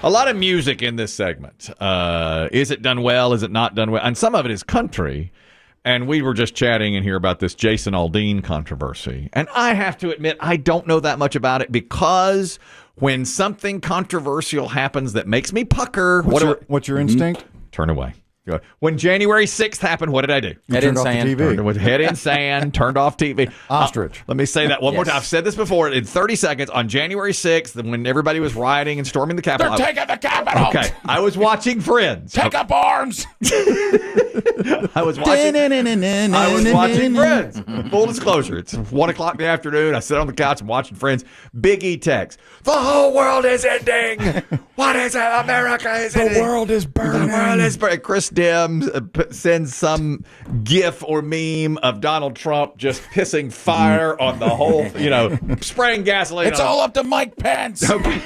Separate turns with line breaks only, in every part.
A lot of music in this segment. Is it done well? Is it not done well? And some of it is country. And we were just chatting in here about this Jason Aldean controversy. And I have to admit, I don't know that much about it because when something controversial happens that makes me pucker...
What's your instinct?
Turn away. When January 6th happened, what did I do?
Head in sand.
Head in sand, turned off TV.
Ostrich.
Let me say that one more time. I've said this before. In 30 seconds, on January 6th, when everybody was rioting and storming the Capitol.
They're taking the Capitol.
Okay. I was watching Friends.
Take up arms.
I was watching Friends. Full disclosure. It's 1 o'clock in the afternoon. I sit on the couch and watching Friends. Biggie text. The whole world is ending. What is it? America is ending.
The world is burning.
The world is burning. Chris Demm sends some gif or meme of Donald Trump just pissing fire on the whole, spraying gasoline.
It's all up to Mike Pence.
Okay.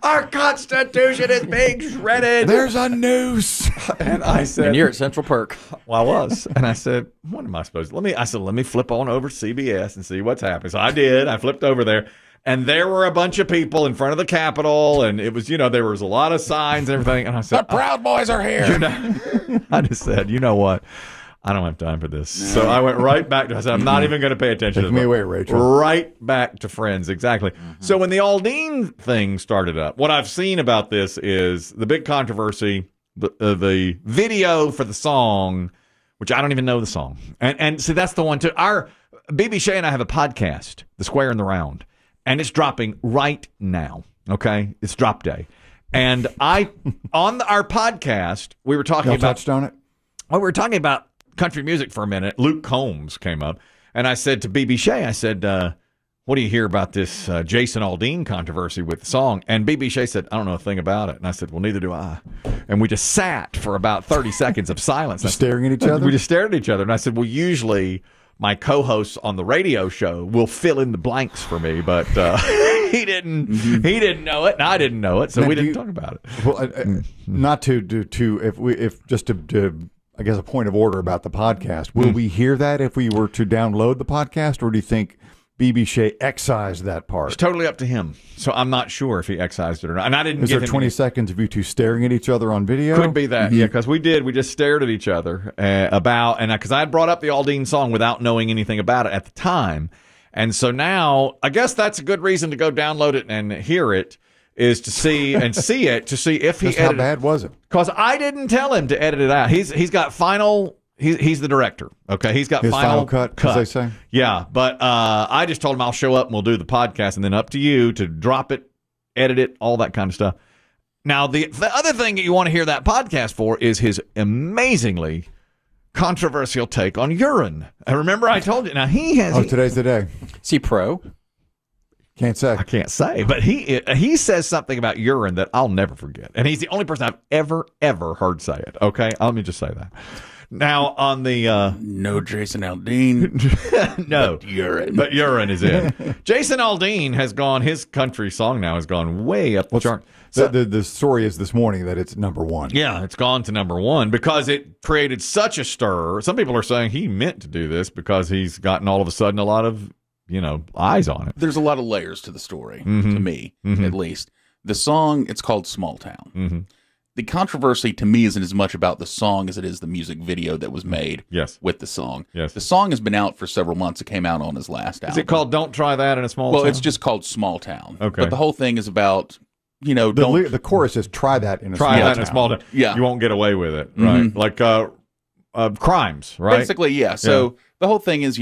Our Constitution is being shredded.
There's a noose.
And I said,
and you're at Central Perk.
Well, I was. And I said, what am I supposed to? Let me flip on over to CBS and see what's happening. So I did. I flipped over there. And there were a bunch of people in front of the Capitol, and it was, there was a lot of signs and everything. And I said,
the Proud Boys are here.
I just said, you know what? I don't have time for this. So I went right back to, I said, I'm not even going to pay attention to
Take me away, Rachel.
Right back to Friends, exactly. So when the Aldean thing started up, what I've seen about this is the big controversy, the video for the song, which I don't even know the song. And see, that's the one too. Our BB Shea and I have a podcast, The Square and the Round. And it's dropping right now, okay? It's drop day. And on our podcast, we were talking about...
touched on it?
Well, we were talking about country music for a minute. Luke Combs came up. And I said to BB Shea, I said, what do you hear about this Jason Aldean controversy with the song? And BB Shea said, I don't know a thing about it. And I said, well, neither do I. And we just sat for about 30 seconds of silence.
Just staring at each other?
We just stared at each other. And I said, well, usually... my co-hosts on the radio show will fill in the blanks for me, but he didn't know it, and I didn't know it, so we didn't talk about it.
Well, not if just to I guess a point of order about the podcast. Will we hear that if we were to download the podcast, or do you think BB Shea excised that part?
It's totally up to him. So I'm not sure if he excised it or not. And I didn't.
Is there 20 seconds of you two staring at each other on video?
Could be that, yeah, because we just stared at each other because I had brought up the Aldean song without knowing anything about it at the time. And so now, I guess that's a good reason to go download it and hear it, is to see if he
edited. How bad was it?
Because I didn't tell him to edit it out. He's got final... He's the director, okay? He's got
his final cut, as they say.
Yeah, but I just told him I'll show up and we'll do the podcast, and then up to you to drop it, edit it, all that kind of stuff. Now, the other thing that you want to hear that podcast for is his amazingly controversial take on urine. I remember I told you. Now, he has...
Oh, today's the day.
Is he pro?
Can't say.
I can't say, but he says something about urine that I'll never forget. And he's the only person I've ever heard say it, okay? Let me just say that. Now, on the...
no Jason Aldean.
No.
But
urine is in. Jason Aldean has gone... His country song now has gone way up the chart.
So, the story is this morning that it's number one.
Yeah, it's gone to number one because it created such a stir. Some people are saying he meant to do this because he's gotten all of a sudden a lot of, eyes on it.
There's a lot of layers to the story, to me, at least. The song, it's called Small Town. The controversy to me isn't as much about the song as it is the music video that was made with the song.
Yes.
The song has been out for several months. It came out on his last album.
Is it called Don't Try That in a Small Town?
Well, it's just called Small Town.
Okay.
But the whole thing is about,
the chorus is try that in a small town.
Yeah. You won't get away with it, right? Like crimes, right?
Basically, yeah. So the whole thing is,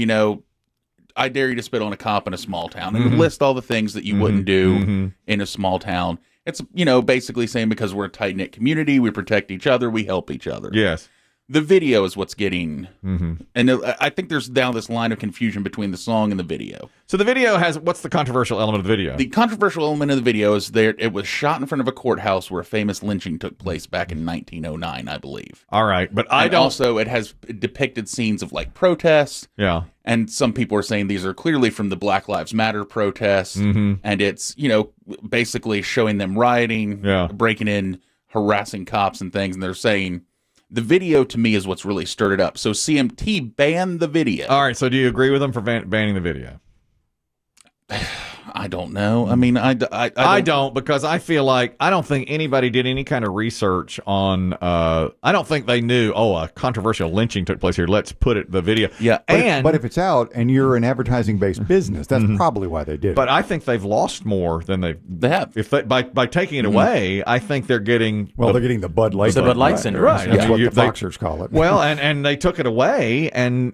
I dare you to spit on a cop in a small town and list all the things that you wouldn't do in a small town. It's, basically saying because we're a tight-knit community, we protect each other, we help each other.
Yes.
The video is what's getting, and I think there's now this line of confusion between the song and the video.
So the video what's the controversial element of the video?
The controversial element of the video is it was shot in front of a courthouse where a famous lynching took place back in 1909, I believe.
All right, but
also it has depicted scenes of protests.
Yeah.
And some people are saying these are clearly from the Black Lives Matter protests, and it's, basically showing them rioting, breaking in, harassing cops and things, and they're saying... The video, to me, is what's really stirred it up. So CMT banned the video.
All right, so do you agree with them for banning the video?
I don't know. I mean, I
don't, because I feel like I don't think anybody did any kind of research on. I don't think they knew. Oh, a controversial lynching took place here. Let's put it the video.
Yeah,
but if it's out and you're an advertising based business, that's probably why they did.
But I think they've lost more than they
have.
If by taking it away, I think they're getting.
Well, they're getting the Bud Light.
The Bud Light syndrome.
Right.
That's what the Foxers call it.
Well, and they took it away, and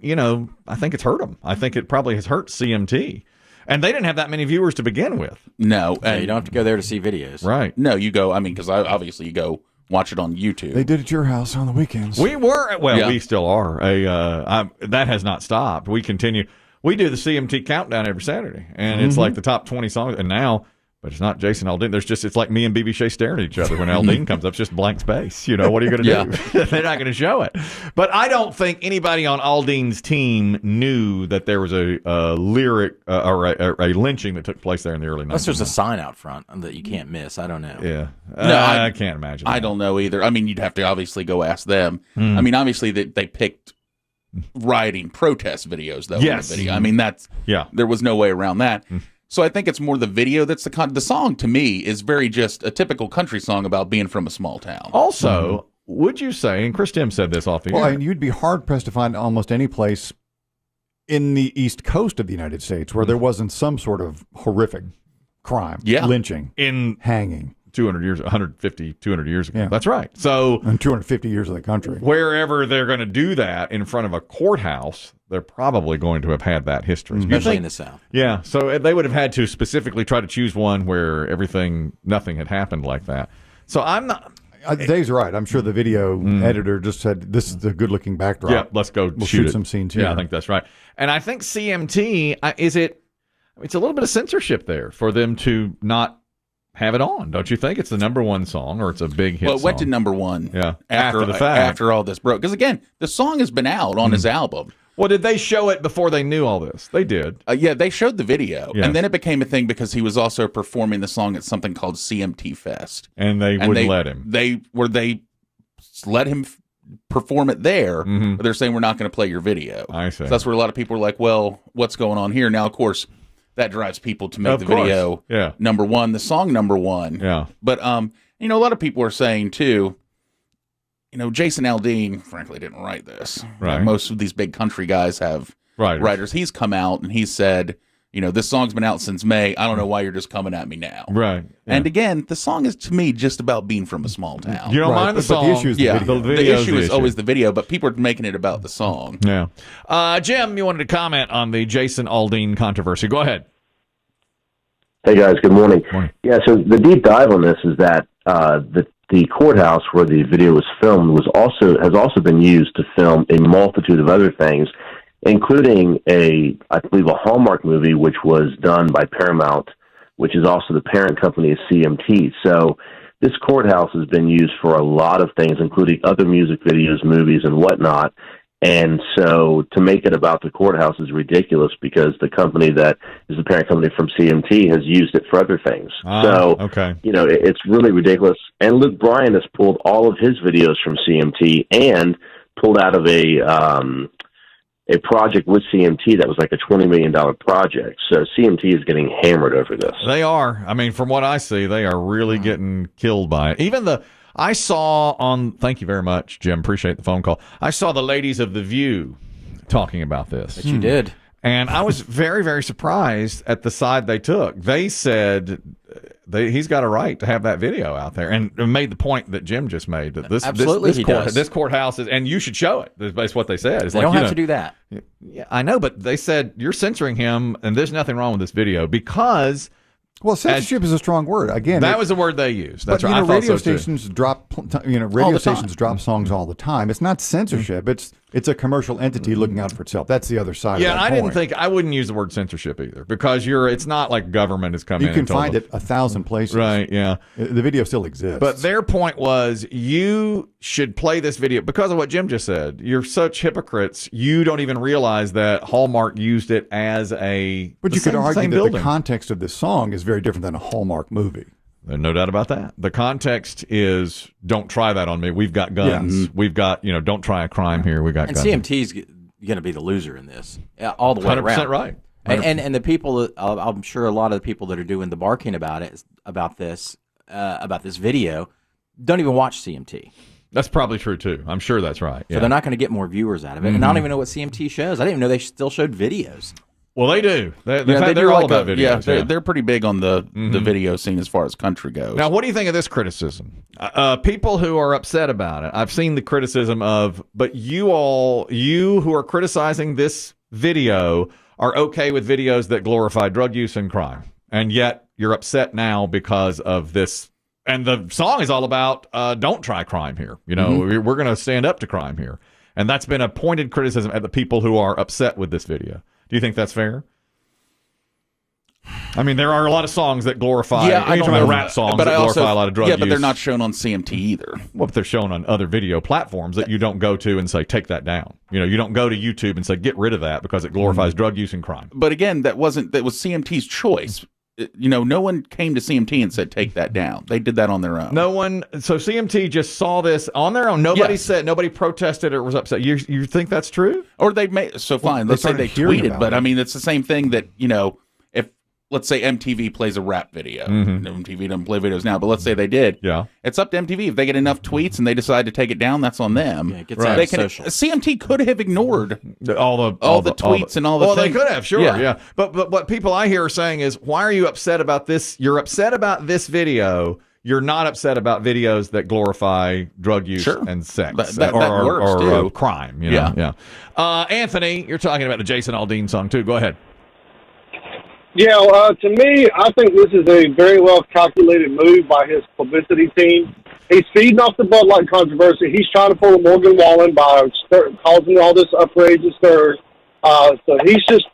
I think it's hurt them. I think it probably has hurt CMT. And they didn't have that many viewers to begin with.
No.
And you don't have to go there to see videos.
Right.
No, you go, because obviously you go watch it on YouTube.
They did it at your house on the weekends.
We were, we still are. That has not stopped. We continue. We do the CMT countdown every Saturday, and it's like the top 20 songs. And now, but it's not Jason Aldean. It's like me and BB Shea staring at each other when Aldean comes up. It's just blank space. What are you going to do? They're not going to show it. But I don't think anybody on Aldean's team knew that there was a lyric or a lynching that took place there in the early 90s.
Unless there's a sign out front that you can't miss. I don't know.
Yeah.
No,
I can't imagine that.
I don't know either. I mean, you'd have to obviously go ask them. I mean, obviously they picked rioting protest videos, though.
Yes.
In the video. I mean, there was no way around that. So I think it's more the video that's the song, to me, is very just a typical country song about being from a small town.
Also, would you say, and Chris Demm said this off the air.
And you'd be hard-pressed to find almost any place in the East Coast of the United States where there wasn't some sort of horrific crime, lynching, hanging.
200 years, 150, 200 years ago.
Yeah.
That's right. So,
in 250 years of the country.
Wherever they're going to do that in front of a courthouse, they're probably going to have had that history.
Especially in the South.
Yeah. So they would have had to specifically try to choose one where nothing had happened like that. So I'm not.
Dave's right. I'm sure the video editor just said, this is a good-looking backdrop.
Yeah, let's go
shoot some scenes here.
Yeah, I think that's right. And I think CMT, it's a little bit of censorship there for them to not have it on, don't you think? It's the number one song, or it's a big hit.
Well, it went to
song.
number one.
Yeah,
after
the fact,
after all this broke. Because again, the song has been out on his album.
Well, did they show it before they knew all this? They did.
Yeah, they showed the video,
Yes.
and then it became a thing because he was also performing the song at something called CMT Fest,
and they wouldn't let him.
They let him perform it there, but they're saying we're not going to play your video.
I see.
So that's where a lot of people are like, well, what's going on here? Now, of course, that drives people to make video number one, the song number one.
Yeah.
But, a lot of people are saying, too, Jason Aldean, frankly, didn't write this.
Right.
Most of these big country guys have writers. He's come out and he said, this song's been out since May. I don't know why you're just coming at me now.
Right. Yeah.
And again, the song is, to me, just about being from a small town.
You don't mind the song.
But the issue is the video.
The issue is always the video, but people are making it about the song.
Yeah. Jim, you wanted to comment on the Jason Aldean controversy. Go ahead.
Hey, guys. Good morning. Yeah, so the deep dive on this is that the courthouse where the video was filmed has also been used to film a multitude of other things, including I believe a Hallmark movie, which was done by Paramount, which is also the parent company of CMT. So this courthouse has been used for a lot of things, including other music videos, movies, and whatnot. And so to make it about the courthouse is ridiculous because the company that is the parent company from CMT has used it for other things. It's really ridiculous. And Luke Bryan has pulled all of his videos from CMT and pulled out of a project with CMT that was like a $20 million project. So CMT is getting hammered over this.
They are. I mean, from what I see, they are really getting killed by it. I saw thank you very much, Jim. Appreciate the phone call. I saw the ladies of The View talking about this.
That you did.
And I was very, very surprised at the side they took. They said he's got a right to have that video out there, and made the point that Jim just made that this courthouse is, and you should show it. That's what they said.
They don't have to do that.
Yeah, I know, but they said you're censoring him, and there's nothing wrong with this video because.
Well, censorship is a strong word. Again,
that was the word they used. That's
but,
right.
Radio stations drop songs all the time. It's not censorship. It's a commercial entity looking out for itself. That's the other side.
Yeah,
of that
I wouldn't use the word censorship either because it's not like government is coming.
You can find it 1,000 places.
Right. Yeah.
The video still exists.
But their point was you should play this video because of what Jim just said. You're such hypocrites. You don't even realize that Hallmark used it as a.
But you could argue that the context of this song is very different than a Hallmark movie.
There's no doubt about that. The context is, don't try that on me. We've got guns. Yeah. We've got, don't try a crime here. We got guns.
And CMT's going to be the loser in this, all the way
100%
around.
right.
And the people, I'm sure a lot of the people that are doing the barking about it, about this video, don't even watch CMT.
That's probably true too. I'm sure that's right.
So they're not going to get more viewers out of it. And I don't even know what CMT shows. I didn't even know they still showed videos.
Well, they do. They're
do
all
like
about videos.
They're pretty big on the video scene as far as country goes.
Now, what do you think of this criticism? People who are upset about it. I've seen the criticism of, but you who are criticizing this video are okay with videos that glorify drug use and crime, and yet you're upset now because of this. And the song is all about don't try crime here. You know, we're going to stand up to crime here, and that's been a pointed criticism at the people who are upset with this video. Do you think that's fair? I mean, there are a lot of songs that glorify.
Yeah, I don't know
rap songs that glorify a lot of drug use.
Yeah, but they're not shown on CMT either.
Well, but they're shown on other video platforms that you don't go to and say, take that down. You know, you don't go to YouTube and say, get rid of that because it glorifies drug use and crime.
But again, that was CMT's choice. You know, no one came to CMT and said, take that down. They did that on their own.
No one. So CMT just saw this on their own. Nobody protested or was upset. You think that's true?
Or they made, so fine, let's say they tweeted, but I mean, it's the same thing that, you know, if, let's say MTV plays a rap video. MTV doesn't play videos now, but let's say they did.
Yeah.
It's up to MTV. If they get enough tweets and they decide to take it down, that's on them.
Yeah, it gets out of social.
CMT could have ignored
all the
tweets and all the things.
Well, they could have, sure, yeah. But what people I hear are saying is, why are you upset about this? You're upset about this video. You're not upset about videos that glorify drug use and sex
that works too.
Crime. You know? Yeah. Anthony, you're talking about the Jason Aldean song too. Go ahead.
Yeah, to me, I think this is a very well calculated move by his publicity team. He's feeding off the Bud Light controversy. He's trying to pull a Morgan Wallen by causing all this outrageous stir. So he's just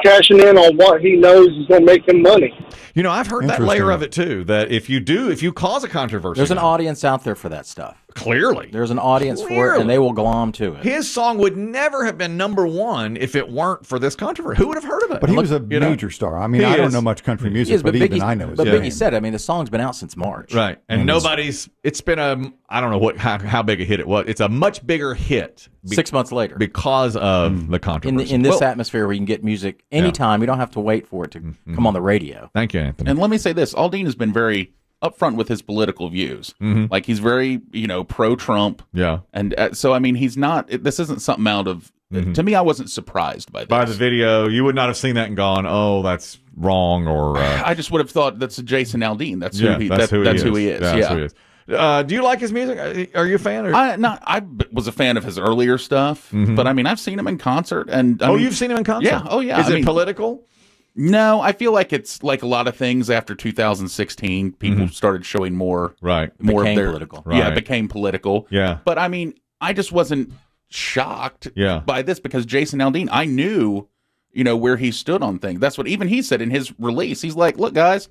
cashing in on what he knows is going to make him money.
You know, I've heard that layer of it too. That if you cause a controversy,
there's an audience out there for that stuff.
Clearly,
there's an audience for it, and they will glom to it.
His song would never have been #1 if it weren't for this controversy. Who would have heard of it?
But he was a major star. I mean, I don't know much country music, but even I know his name.
But Biggie said, I mean, the song's been out since March,
right? And it's been I don't know how big a hit it was. It's a much bigger hit
6 months later
because of the controversy.
In this atmosphere where you can get music anytime, you don't have to wait for it to come on the radio.
Thank you, Anthony.
And let me say this: Aldean has been very upfront with his political views. Like he's very, pro-Trump.
Yeah.
And so, I mean, he's not, this isn't something out of, to me, I wasn't surprised by this.
By the video, you would not have seen that and gone, oh, that's wrong, or...
I just would have thought that's a Jason Aldean. That's who he is.
That's who he is. Do you like his music? Are you a fan? Or?
I was a fan of his earlier stuff, but I mean, I've seen him in concert. And
you've seen him in concert?
Yeah. Oh, yeah.
Is it political?
No, I feel like it's like a lot of things after 2016. People started showing more of their
political.
Yeah, it became political.
Yeah,
but I mean, I just wasn't shocked by this because Jason Aldean, I knew, where he stood on things. That's what even he said in his release. He's like, "Look, guys,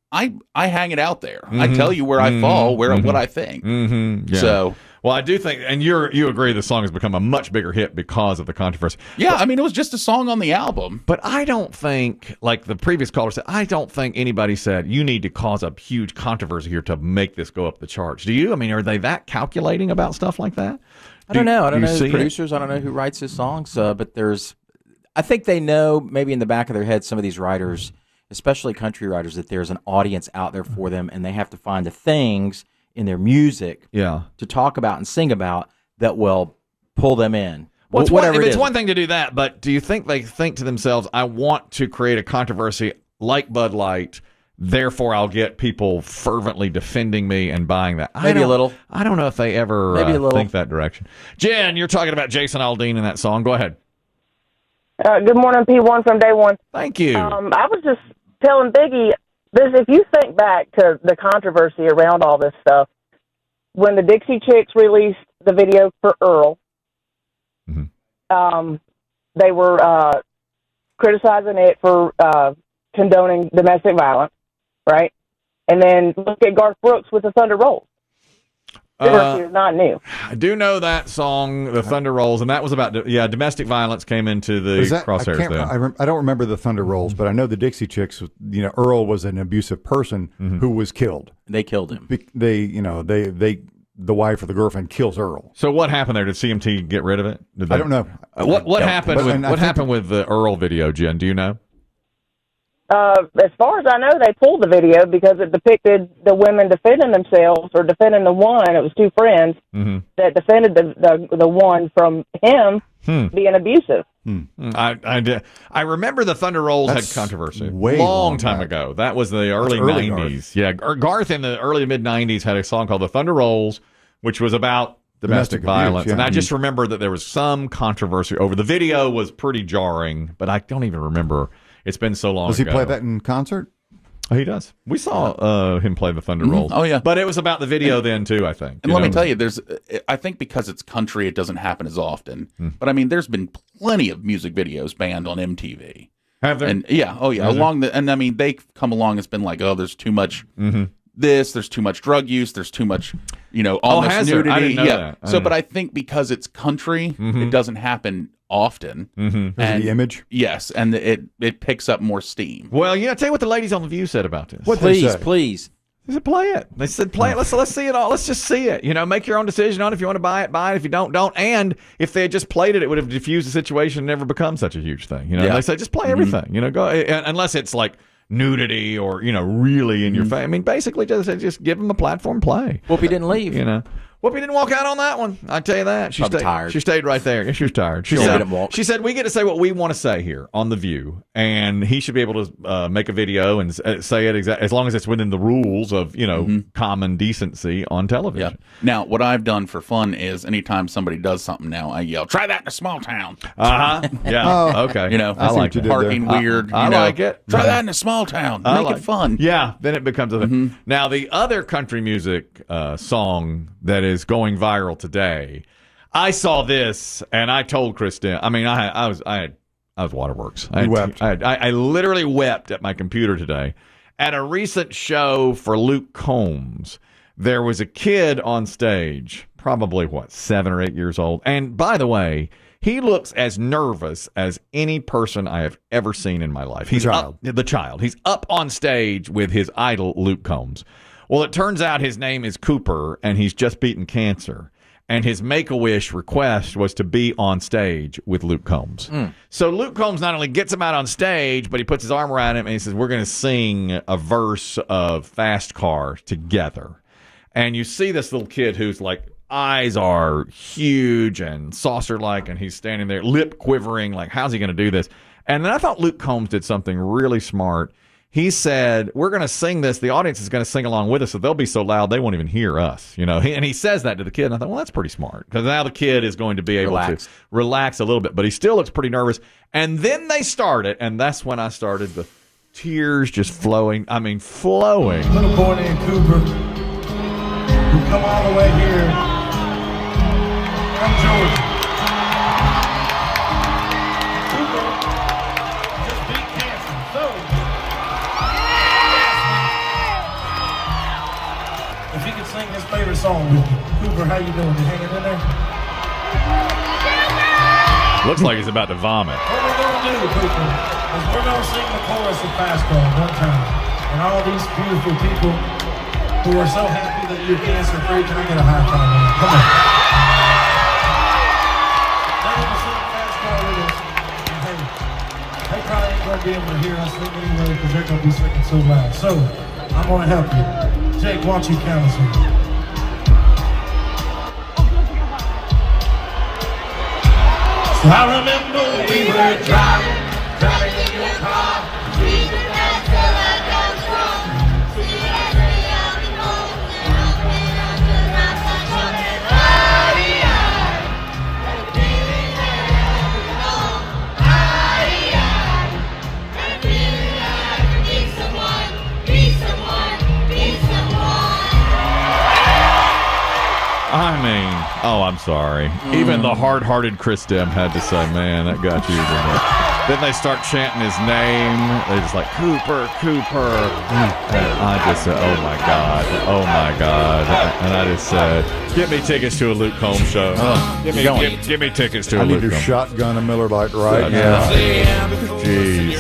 I hang it out there. I tell you where I fall, what I think."
Yeah.
So.
Well, I do think, and you agree the song has become a much bigger hit because of the controversy.
Yeah, I mean, it was just a song on the album.
But I don't think, like the previous caller said, I don't think anybody said, you need to cause a huge controversy here to make this go up the charts. Do you? I mean, are they that calculating about stuff like that?
I don't know. I don't know the producers. I don't know who writes his songs. But I think they know maybe in the back of their head, some of these writers, especially country writers, that there's an audience out there for them, and they have to find the things in their music to talk about and sing about that will pull them in.
Well, it's one thing to do that, but do you think they think to themselves, I want to create a controversy like Bud Light, therefore I'll get people fervently defending me and buying that?
Maybe a little.
I don't know if they ever think that direction. Jen, you're talking about Jason Aldean in that song. Go ahead.
Good morning, P1 from Day One.
Thank you.
I was just telling Biggie, if you think back to the controversy around all this stuff, when the Dixie Chicks released the video for Earl, they were criticizing it for condoning domestic violence, right? And then look at Garth Brooks with the Thunder Rolls. Is not new.
I do know that song, the Thunder Rolls, and that was about domestic violence came into the crosshairs.
I don't remember the Thunder Rolls, but I know the Dixie Chicks. Earl was an abusive person who was killed.
They killed him.
They the wife or the girlfriend kills Earl.
So what happened there? Did CMT get rid of it?
I don't know.
What happened with the Earl video, Jen? Do you know?
As far as I know, they pulled the video because it depicted the women defending themselves or defending the one. It was two friends that defended the one from him being abusive.
I remember the Thunder Rolls had controversy long time ago. That was the early 90s. Yeah, Garth in the early mid 90s had a song called The Thunder Rolls, which was about domestic violence.
Abuse,
and I just remember that there was some controversy over the video was pretty jarring, but I don't even remember. It's been so long ago.
Does he play that in concert?
Oh, he does. We saw him play the Thunder Rolls.
Oh, yeah.
But it was about the video then, too, I think.
And let me tell you, I think because it's country, it doesn't happen as often. But, I mean, there's been plenty of music videos banned on MTV.
Have there?
And, yeah. Oh, yeah. And, I mean, they come along, it's been like, oh, there's too much this, there's too much drug use, there's too much, almost nudity.
I didn't know that.
So, but I think because it's country, it doesn't happen often.
And the image?
Yes, and it picks up more steam.
Well, tell you what the ladies on The View said about this.
Please.
They said, play it. They said, play it. Let's see it all. Let's just see it. Make your own decision on it. If you want to buy it, buy it. If you don't. And if they had just played it, it would have diffused the situation and never become such a huge thing. They say, just play everything. Go unless it's like nudity or, really in your face. I mean, basically just give them a platform, play.
Whoopi didn't leave.
Whoopi didn't walk out on that one. I tell you that. She stayed
tired.
She stayed right there. Yeah, she was tired. She said, we get to say what we want to say here on The View, and he should be able to make a video and say it as long as it's within the rules of, common decency on television.
Yep. Now, what I've done for fun is anytime somebody does something now, I yell, try that in a small town.
Yeah. Okay.
I like it. Parking weird.
I like it.
Try that in a small town. Make it fun.
Yeah. Then it becomes a thing. Now, the other country music song that is going viral today, I saw this and I told Kristen. I mean, I was waterworks. I literally wept at my computer today. At a recent show for Luke Combs, there was a kid on stage, probably 7 or 8 years old. And by the way, he looks as nervous as any person I have ever seen in my life. He's the child. He's up on stage with his idol, Luke Combs. Well, it turns out his name is Cooper, and he's just beaten cancer. And his Make-A-Wish request was to be on stage with Luke Combs. So Luke Combs not only gets him out on stage, but he puts his arm around him and he says, we're going to sing a verse of Fast Car together. And you see this little kid whose eyes are huge and saucer-like, and he's standing there, lip quivering, like, how's he going to do this? And then I thought Luke Combs did something really smart. He said, we're going to sing this. The audience is going to sing along with us, so they'll be so loud they won't even hear us. And he says that to the kid. And I thought, well, that's pretty smart, because now the kid is going to be able to relax a little bit. But he still looks pretty nervous. And then they start it, and that's when I started the tears just flowing. I mean, flowing.
Little boy named Cooper, who come all the way here from Georgia. If he could sing his favorite song with me. Cooper, how you doing? You hanging in there?
Looks like he's about to vomit.
What we're going to do, Cooper, is we're going to sing the chorus of Fast Car one time. And all these beautiful people who are so happy that you're cancer-free, can I get a high five on it? Come on. They're going to sing Fast Car with us. And hey, they probably ain't going to be able to hear us sing anyway because they're going to be singing so loud. So, I'm going to help you. Jake, why don't you count us in? So I remember we were driving in your car. We were down till I got strong. See you every out and home. And I've been out to my sunshine and that feeling that I belong. That feeling that I can be someone, be someone.
I mean, I'm sorry. Even the hard-hearted Chris Demm had to say, man, that got you. Then they start chanting his name. They're just like, Cooper, Cooper. And I just said, oh, my God. And I just said, get me tickets to a Luke Combs show. Give me tickets to a Luke Combs.
I need to shotgun a Miller Lite right now.
Jeez.